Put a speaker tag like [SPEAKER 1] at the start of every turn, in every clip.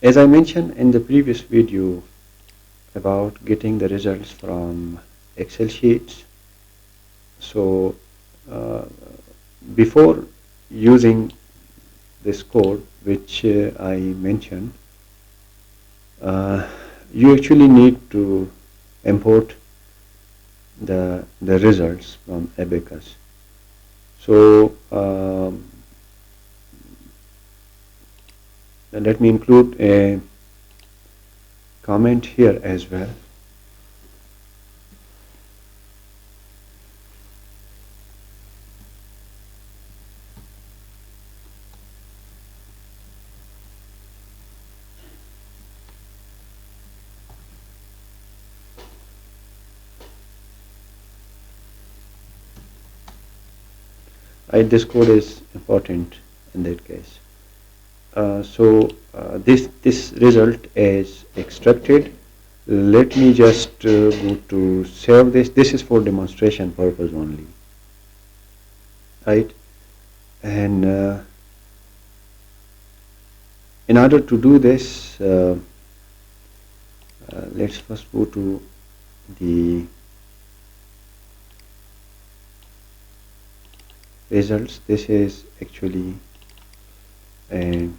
[SPEAKER 1] As I mentioned in the previous video about getting the results from Excel sheets, so before using this code which I mentioned, you actually need to import the results from ABAQUS. So let me include a comment here as well. This code is important in that case. This result is extracted. Let me just go to save this. This is for demonstration purpose only, right? And in order to do this, let's first go to the results. This is actually a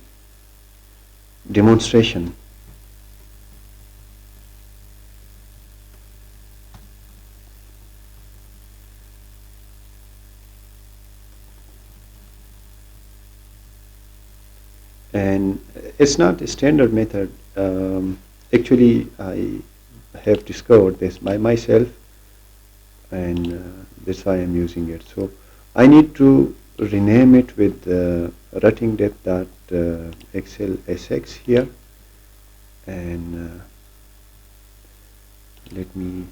[SPEAKER 1] demonstration. And it's not a standard method. Actually, I have discovered this by myself, and that's why I'm using it. So I need to rename it with routing depth.excel sx here, and let me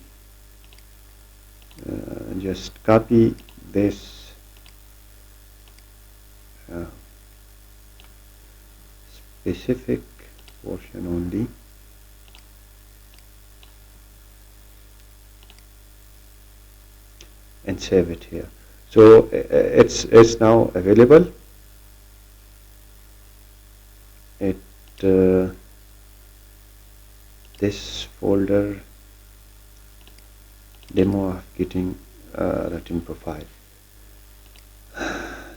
[SPEAKER 1] just copy this specific portion only, and save it here. So it's now available. This folder, demo of getting routing profile.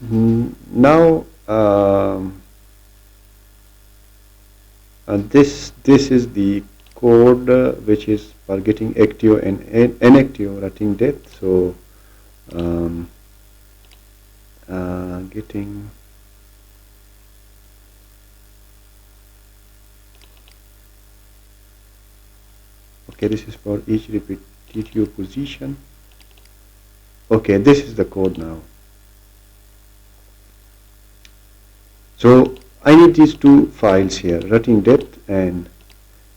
[SPEAKER 1] Now this is the code which is for getting active and inactive routing depth. So getting okay, this is for each repetitive position. Okay, this is the code now. So I need these two files here, routing depth and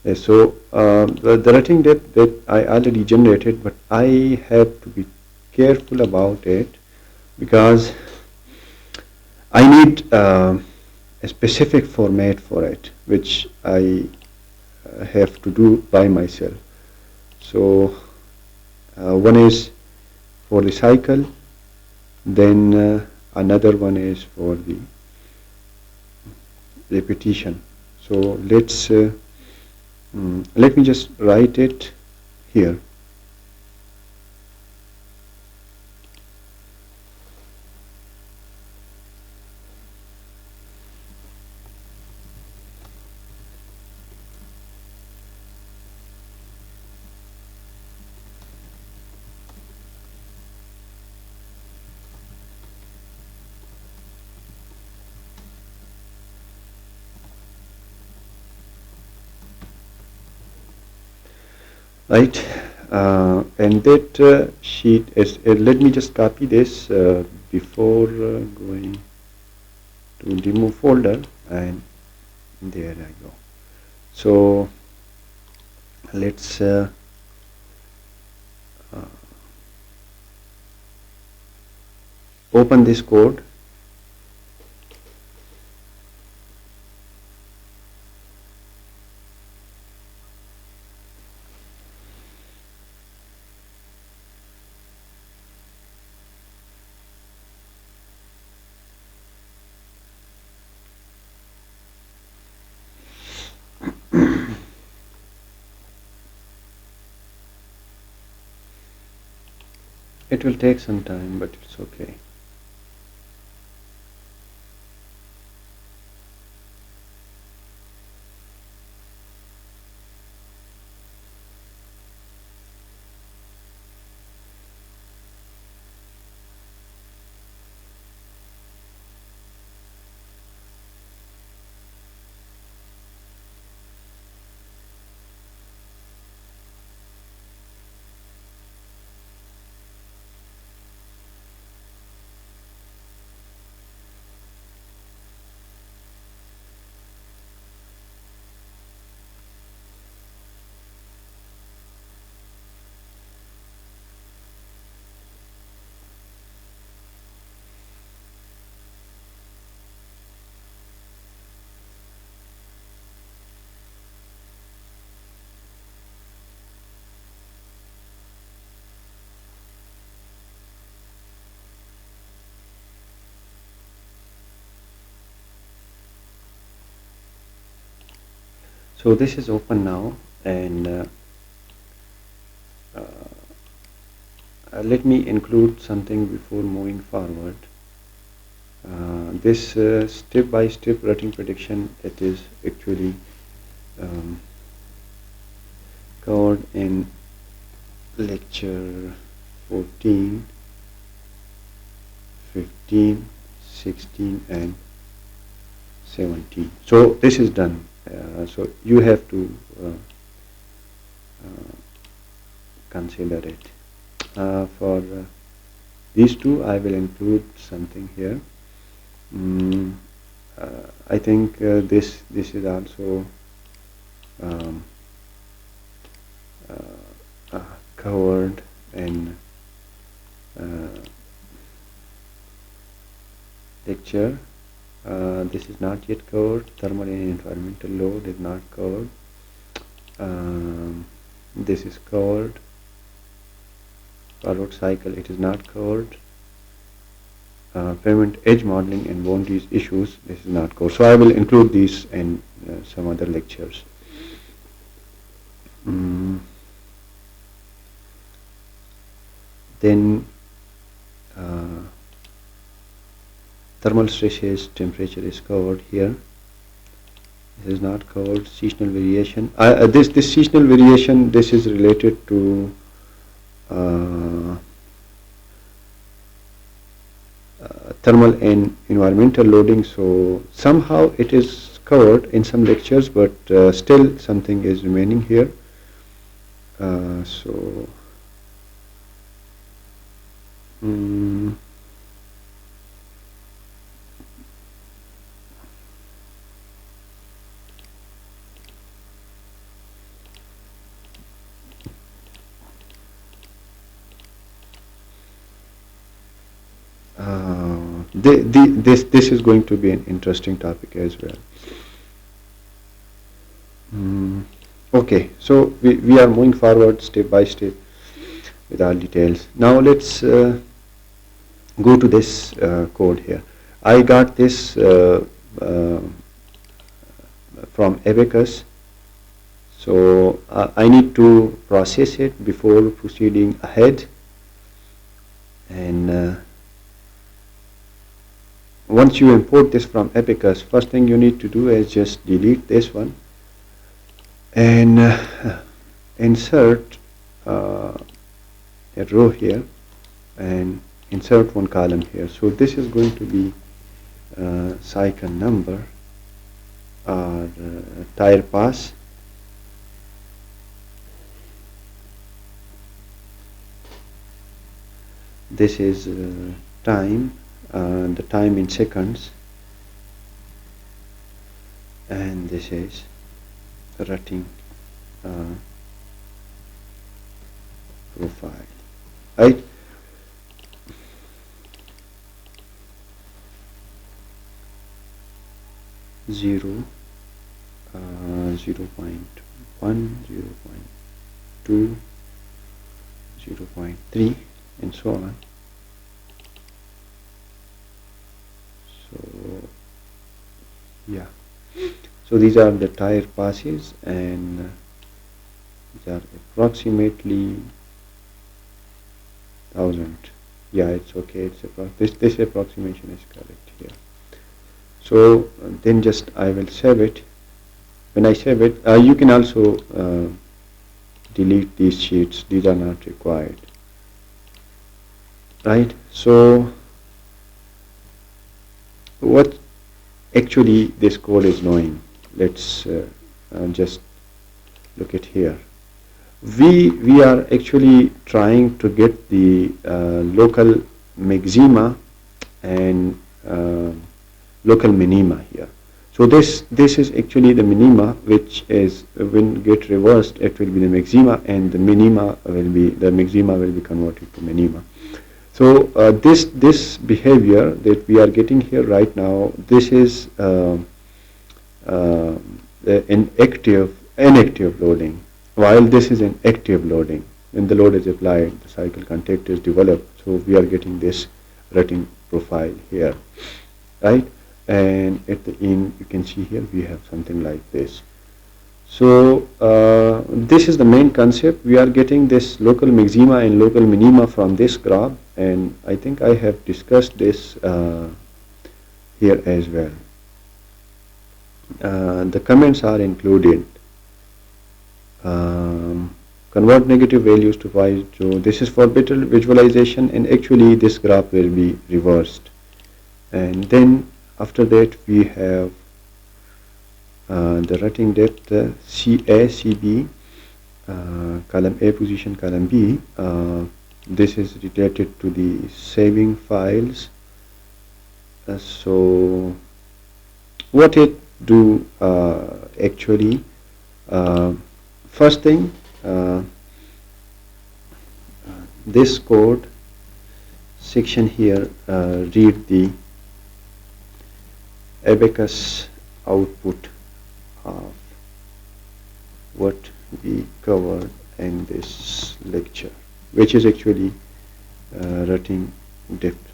[SPEAKER 1] the routing depth that I already generated, but I have to be careful about it because I need a specific format for it, which I have to do by myself. So one is for the cycle, then another one is for the repetition. So let me just write it here. Right, and that sheet is, let me just copy this before going to demo folder, and there I go. So let's open this code. It will take some time, but it's okay. So this is open now, and let me include something before moving forward. This step-by-step routing prediction, it is actually covered in lecture 14, 15, 16 and 17. So this is done. So you have to consider it. For these two, I will include something here. I think this is also covered in lecture. This is not yet covered. Thermal and environmental load is not covered. This is covered. Forward cycle, it is not covered. Pavement edge modeling and boundaries issues, this is not covered. So I will include these in some other lectures. Then thermal stresses, temperature is covered here. This is not covered. Seasonal variation. This seasonal variation, this is related to thermal and environmental loading. So somehow it is covered in some lectures, but still something is remaining here. This is going to be an interesting topic as well. Okay, so we are moving forward step by step with all details. Now let's go to this code here. I got this from ABAQUS, so I need to process it before proceeding ahead. And once you import this from ABAQUS, first thing you need to do is just delete this one and insert a row here and insert one column here. So this is going to be cycle number or tire pass. This is time, the time in seconds, and this is routing profile, right? Zero, 0.1, 0.2, 0.3, and so on. So yeah, so these are the tire passes, and these are approximately 1000. Yeah, it's okay. It's this approximation is correct here. So then just I will save it. When I save it, you can also delete these sheets. These are not required, right? So what actually this code is doing? Let's just look at here. We are actually trying to get the local maxima and local minima here. So this is actually the minima, which is when get reversed, it will be the maxima, and the maxima will be converted to minima. So this behavior that we are getting here right now, this is an inactive loading, while this is an active loading. When the load is applied, the cycle contact is developed. So we are getting this rating profile here, right? And at the end, you can see here we have something like this. So this is the main concept. We are getting this local maxima and local minima from this graph, and I think I have discussed this here as well. The comments are included. Convert negative values to positive. This is for better visualization, and actually this graph will be reversed. And then after that we have the rating depth CA, CB, column A position, column B. This is related to the saving files. So what it do actually, first thing, this code section here, read the ABAQUS output of what we covered in this lecture, which is actually rating depth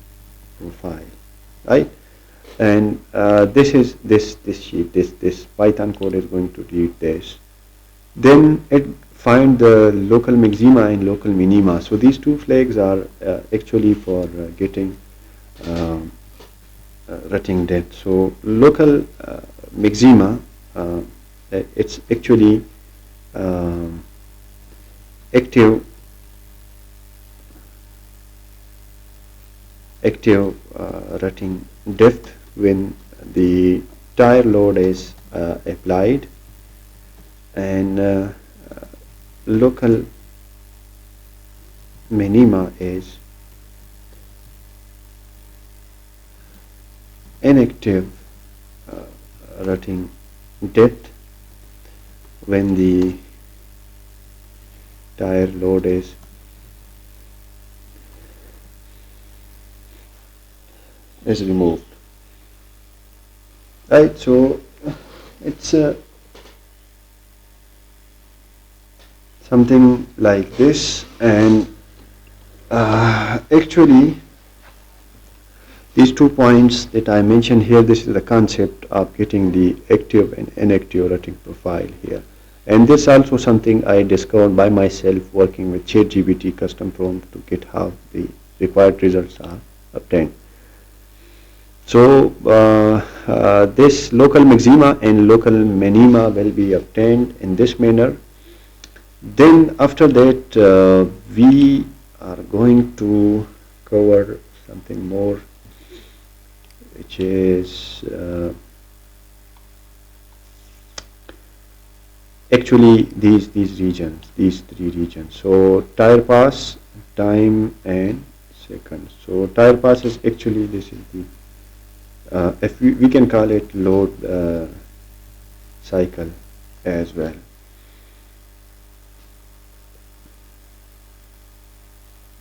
[SPEAKER 1] profile, right? And this is this sheet, this Python code is going to read this. Then it find the local maxima and local minima. So these two flags are actually for getting rating depth. So local maxima, it's actually active rating depth when the tire load is applied, and local minima is inactive rating depth when the tire load is removed, right? So it's something like this, and actually these 2 points that I mentioned here, this is the concept of getting the active and inactive rating profile here. And this also something I discovered by myself working with ChatGPT custom prompt to get how the required results are obtained. So this local maxima and local minima will be obtained in this manner. Then after that we are going to cover something more, which is actually these regions, these 3 regions. So tire pass, time and seconds. So tire pass is actually, this is the if we can call it load cycle as well.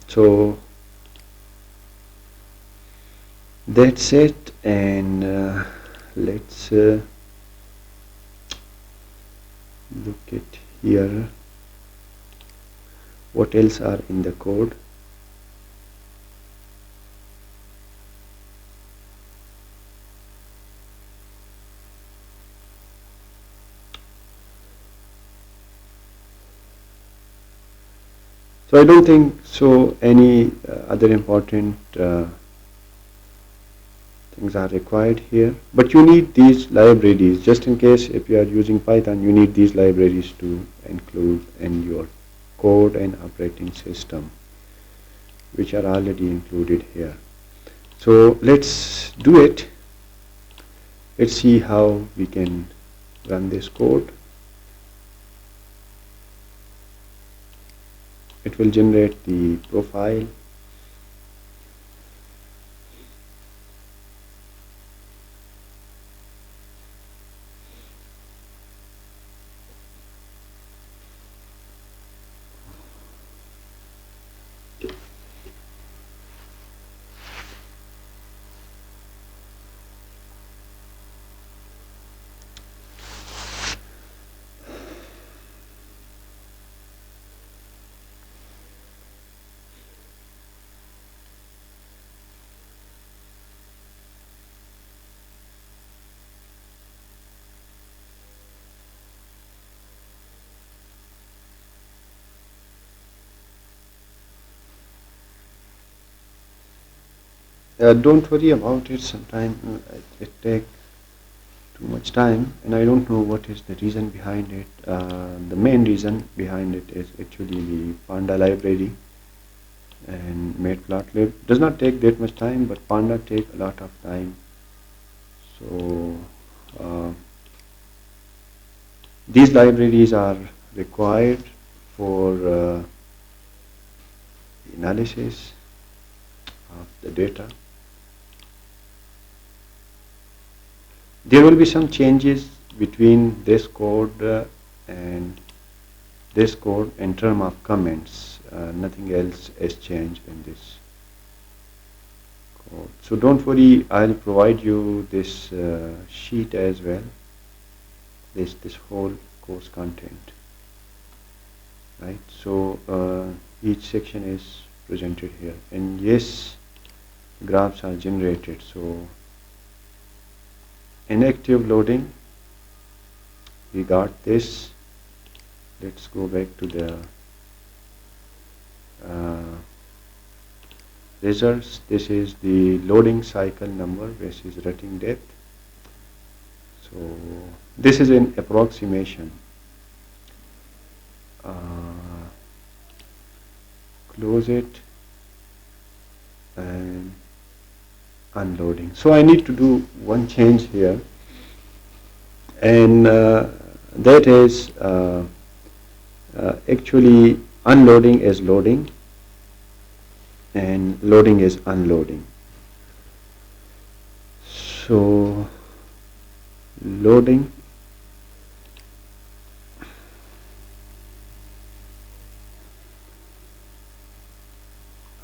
[SPEAKER 1] So that's it, and let's look at here what else are in the code. So I don't think so any other important things are required here, but you need these libraries just in case if you are using Python. You need these libraries to include in your code and operating system, which are already included here. So let's do it. Let's see how we can run this code. It will generate the profile. Don't worry about it. Sometimes it takes too much time, and I don't know what is the reason behind it. The main reason behind it is actually the Panda library, and matplotlib does not take that much time, but Panda take a lot of time. So these libraries are required for analysis of the data. There will be some changes between this code and this code in terms of comments. Nothing else is changed in this code. So don't worry, I'll provide you this sheet as well, this whole course content. Right, so each section is presented here, and yes, graphs are generated. So inactive loading, we got this. Let's go back to the results. This is the loading cycle number versus writing depth. So this is an approximation. Close it and unloading. So I need to do one change here, and that is actually unloading is loading and loading is unloading. So loading,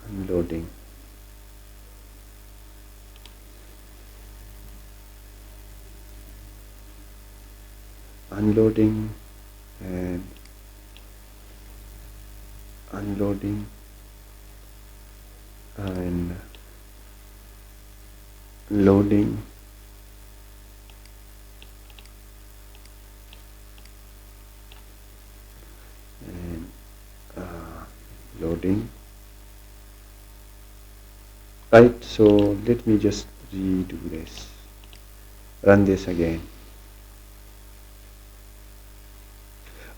[SPEAKER 1] unloading. Unloading and unloading and loading and loading. Right, so let me just redo this, run this again.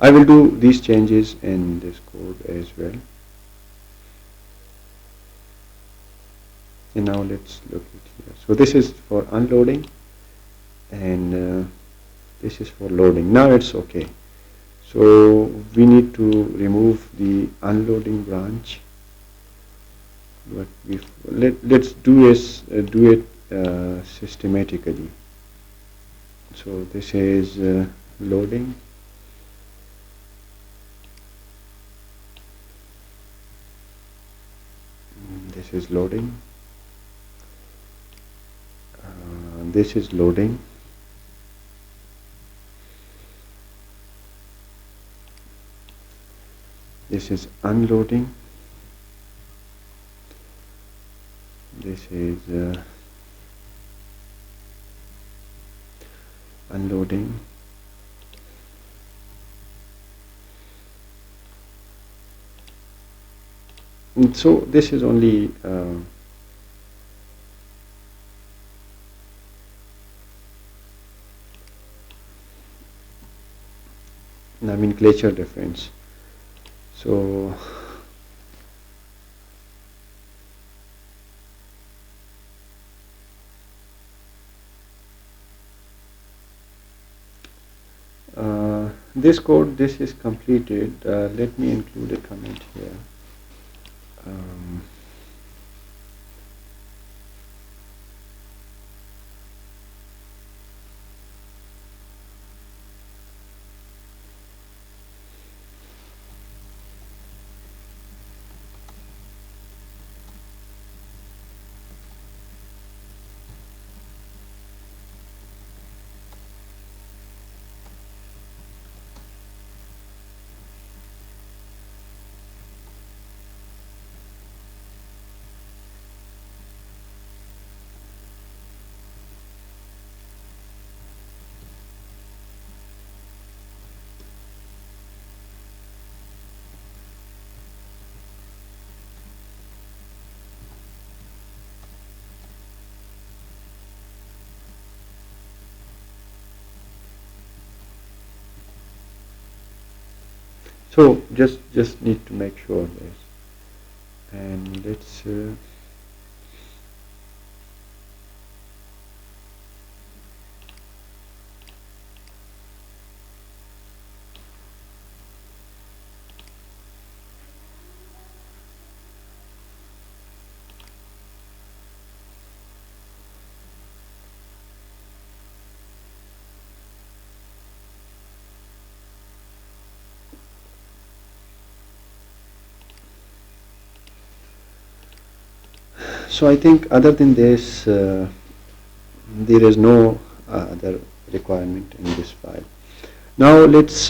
[SPEAKER 1] I will do these changes in this code as well. And now let's look at here. So this is for unloading, and this is for loading. Now it's okay. So we need to remove the unloading branch, but let's do it systematically. So this is loading. This is loading. This is loading. This is unloading. This is unloading. So this is only nomenclature difference. So this code, this is completed. Let me include a comment here. So just need to make sure this, and let's so I think other than this, there is no other requirement in this file. Now let's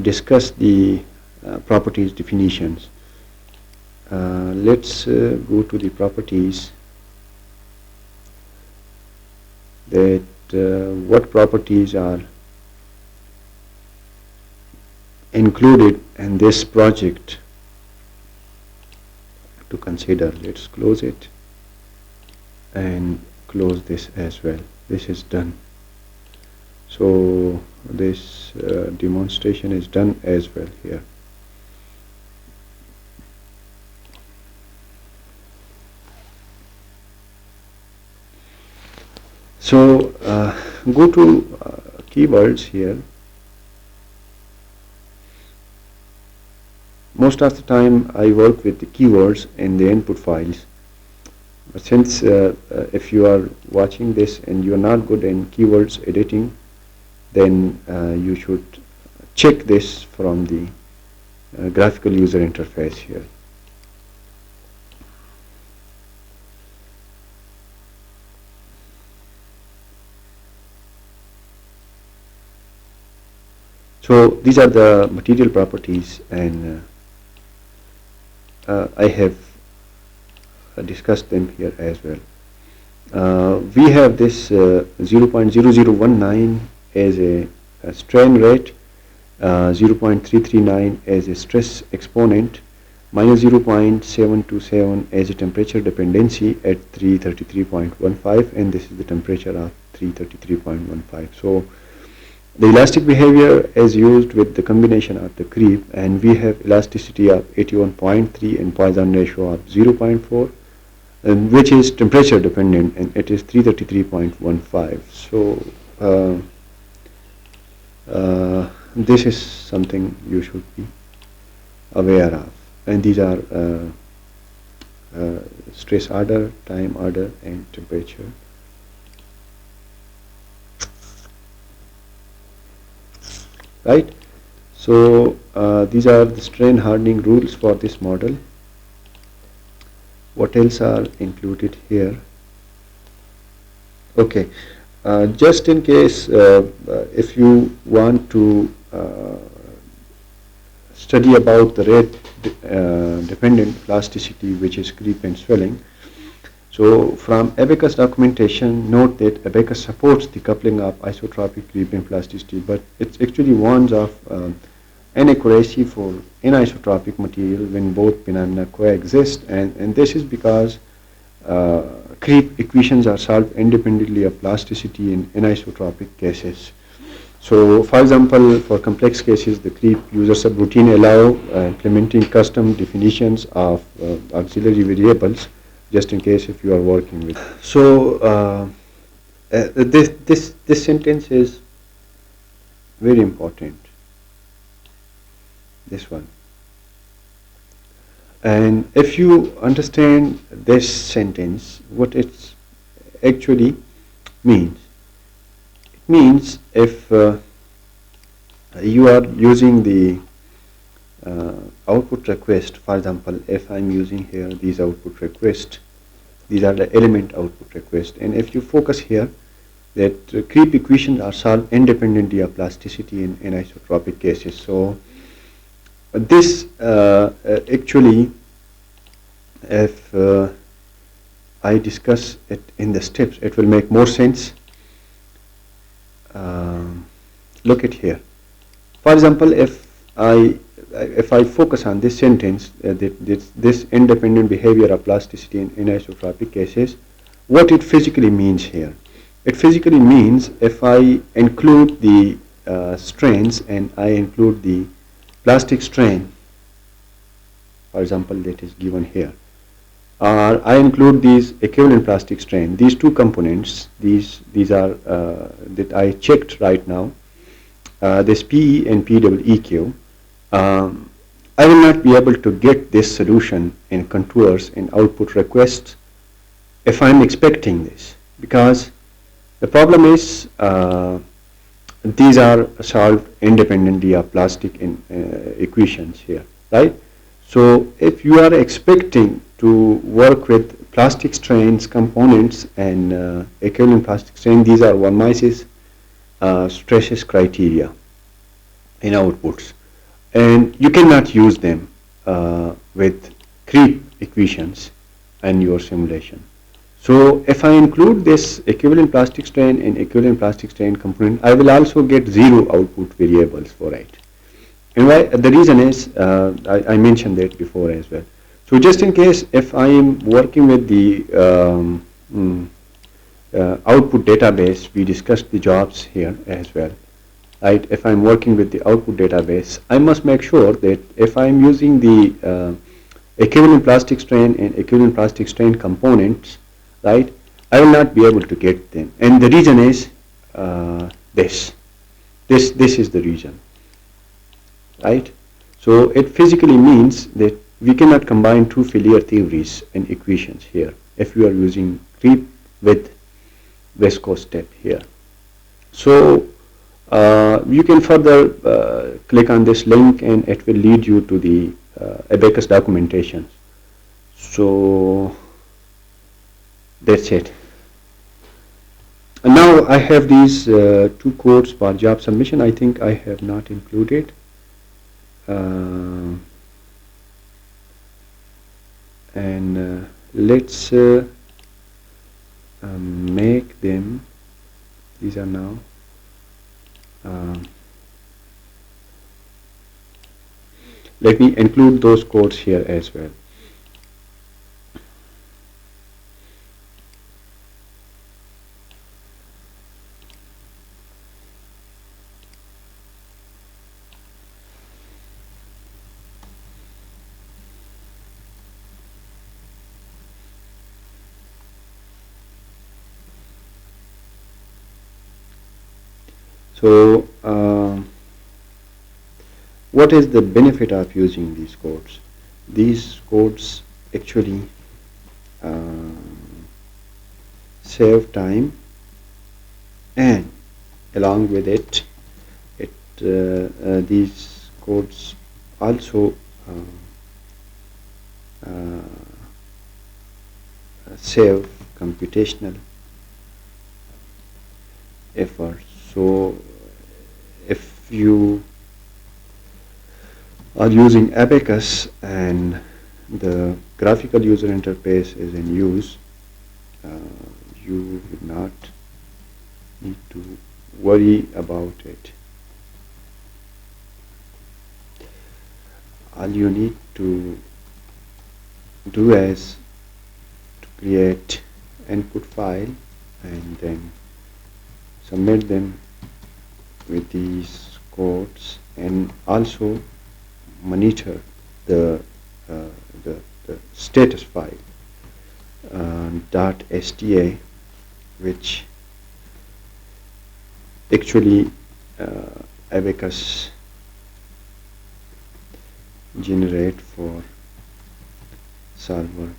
[SPEAKER 1] discuss the properties definitions. Let's go to the properties, that what properties are included in this project to consider. Let's close it and close this as well. This is done. So this demonstration is done as well here. So go to keywords here. Most of the time I work with the keywords in the input files. But since if you are watching this and you are not good in keywords editing, then you should check this from the graphical user interface here. So these are the material properties, and I have discussed them here as well. We have this 0.0019 as a strain rate, 0.339 as a stress exponent, minus 0.727 as a temperature dependency at 333.15, and this is the temperature of 333.15. So the elastic behavior is used with the combination of the creep, and we have elasticity of 81.3 and Poisson ratio of 0.4, and which is temperature dependent, and it is 333.15. So this is something you should be aware of, and these are stress order, time order, and temperature. Right? So these are the strain hardening rules for this model. What else are included here? Okay, just in case if you want to study about the rate dependent plasticity, which is creep and swelling. So from ABAQUS documentation, note that ABAQUS supports the coupling of isotropic creep and plasticity, but it actually warns of and accuracy for anisotropic material when both phenomena coexist, and this is because creep equations are solved independently of plasticity in anisotropic cases. So, for example, for complex cases, the creep user subroutine allow implementing custom definitions of auxiliary variables, just in case if you are working with. So, this sentence is very important. This one. And if you understand this sentence, what it actually means, it means if you are using the output request, for example, if I'm using here these output requests, these are the element output request, and if you focus here that creep equations are solved independently of plasticity in anisotropic cases. So this actually, if I discuss it in the steps, it will make more sense. Look at here. For example, if I focus on this sentence, this independent behavior of plasticity in anisotropic cases, what it physically means here. It physically means if I include the strains and I include the plastic strain, for example, that is given here, or I include these equivalent plastic strain, these two components, these are that I checked right now, this PE and PEEQ, I will not be able to get this solution in contours in output requests if I'm expecting this, because the problem is these are solved independently of plastic equations here, right? So if you are expecting to work with plastic strains components and equivalent plastic strain, these are von Mises stresses criteria in outputs, and you cannot use them with creep equations in your simulation. So if I include this equivalent plastic strain and equivalent plastic strain component, I will also get zero output variables for it. And why? The reason is, I mentioned that before as well. So just in case if I am working with the output database, we discussed the jobs here as well, right? If I'm working with the output database, I must make sure that if I'm using the equivalent plastic strain and equivalent plastic strain components, right, I will not be able to get them. And the reason is this is the reason, right? So it physically means that we cannot combine two failure theories and equations here if you are using creep with viscose step here. So you can further click on this link and it will lead you to the ABAQUS documentation. So that's it. And now I have these two codes for job submission. I think I have not included. And let's make them, these are now let me include those codes here as well. So what is the benefit of using these codes? These codes actually save time, and along with it, these codes also save computational effort. So if you are using ABAQUS and the graphical user interface is in use, you would not need to worry about it. all you need to do is to create input file and then submit them with these codes, and also monitor the uh, the status file .sta, which actually ABAQUS generate for solver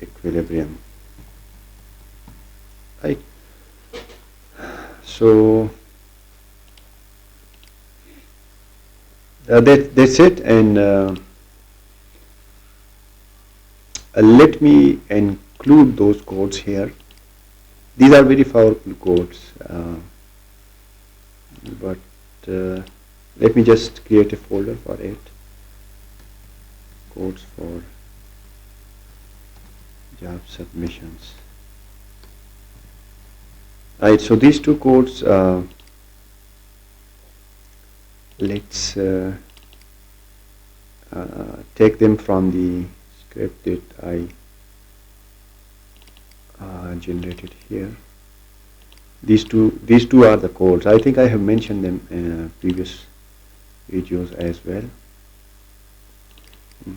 [SPEAKER 1] equilibrium. Right. So that's it, and let me include those codes here. These are very powerful codes, but let me just create a folder for it. Codes for job submissions. Right, so these two codes, let's take them from the script that I generated here. These two are the codes. I think I have mentioned them in previous videos as well,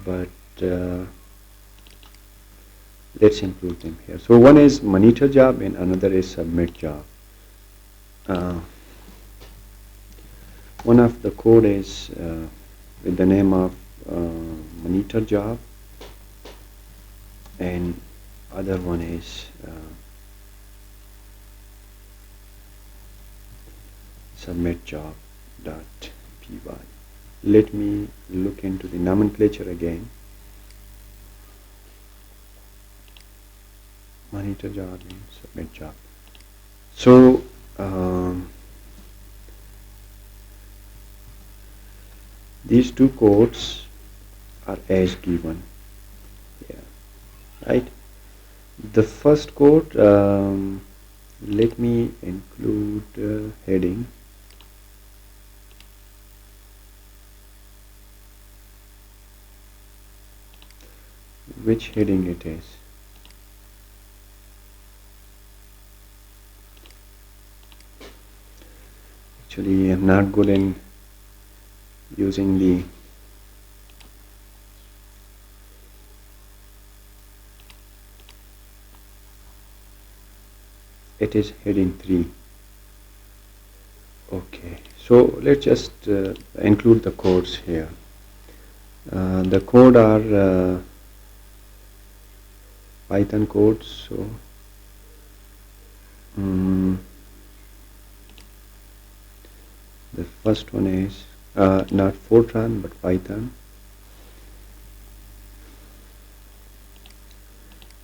[SPEAKER 1] but let's include them here. So one is monitor job and another is submit job. One of the code is with the name of monitor job, and other one is submit job .py. Let me look into the nomenclature again. Monitor job and submit job. So these two codes are as given here, right? The first code, let me include heading. Which heading it is? Actually, I'm not good in using the it is heading 3. Okay, so let's just include the codes here. The code are Python codes, so the first one is not Fortran but Python.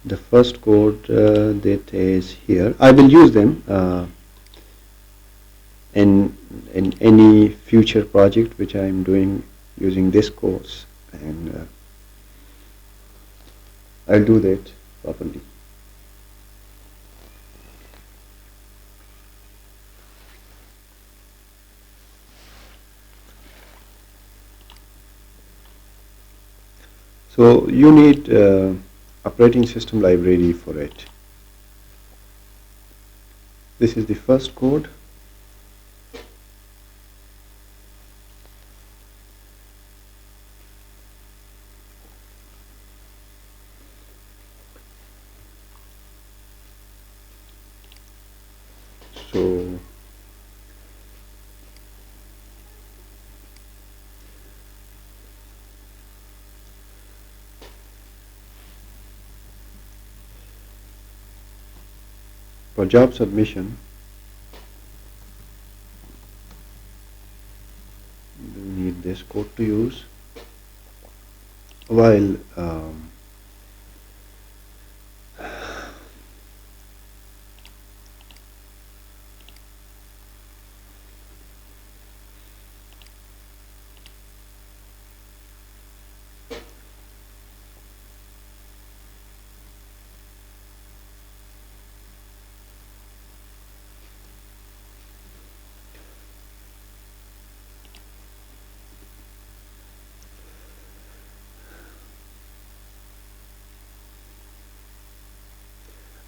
[SPEAKER 1] The first code that is here, I will use them in any future project which I am doing using this course, and I'll do that properly. So you need operating system library for it. This is the first code. So for job submission, we need this code to use, while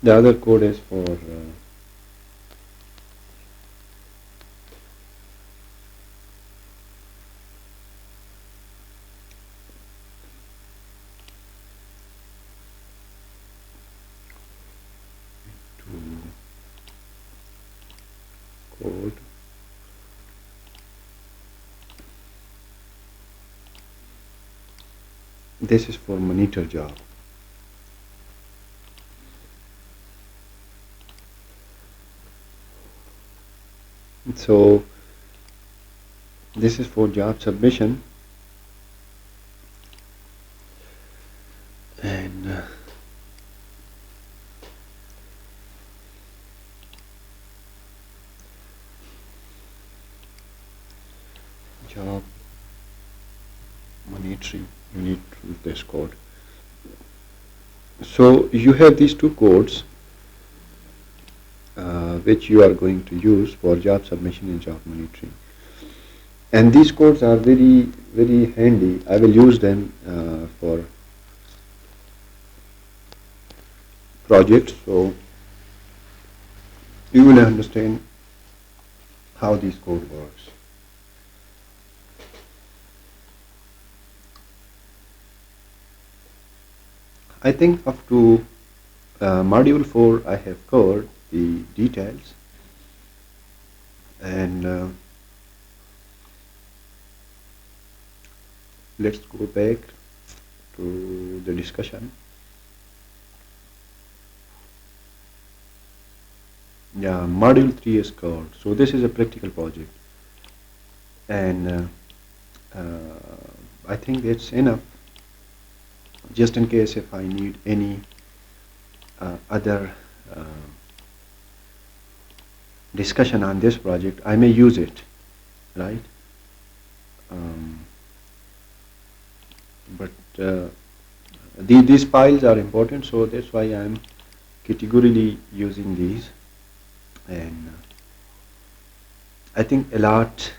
[SPEAKER 1] The other code is for code. This is for monitor job. So this is for job submission, and job monitoring, you need this code. So you have these two codes which you are going to use for job submission and job monitoring, and these codes are very handy. I will use them for projects, so you will understand how this code works. I think up to module 4 I have covered the details, and let's go back to the discussion. Yeah, module 3 is covered. So this is a practical project, and I think that's enough. Just in case if I need any other discussion on this project, I may use it, right? But these files are important, so that's why I'm categorically using these, and I think a lot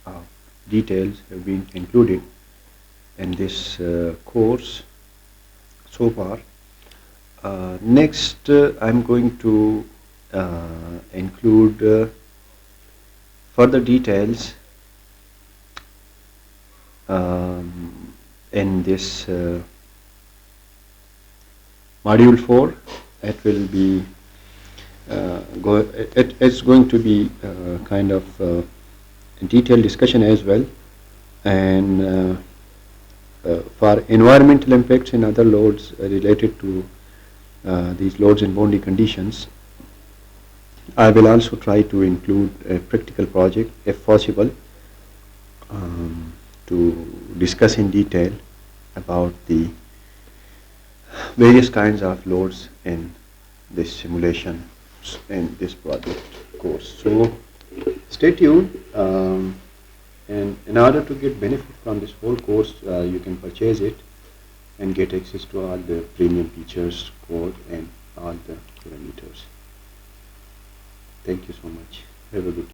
[SPEAKER 1] of details have been included in this course so far. Next, I'm going to include further details in this module 4. It will be it's going to be kind of a detailed discussion as well, and for environmental impacts and other loads related to these loads and boundary conditions. I will also try to include a practical project if possible to discuss in detail about the various kinds of loads in this simulation in this project course. So stay tuned, and in order to get benefit from this whole course, you can purchase it and get access to all the premium features, code, and all the parameters. Thank you so much. Have a good day.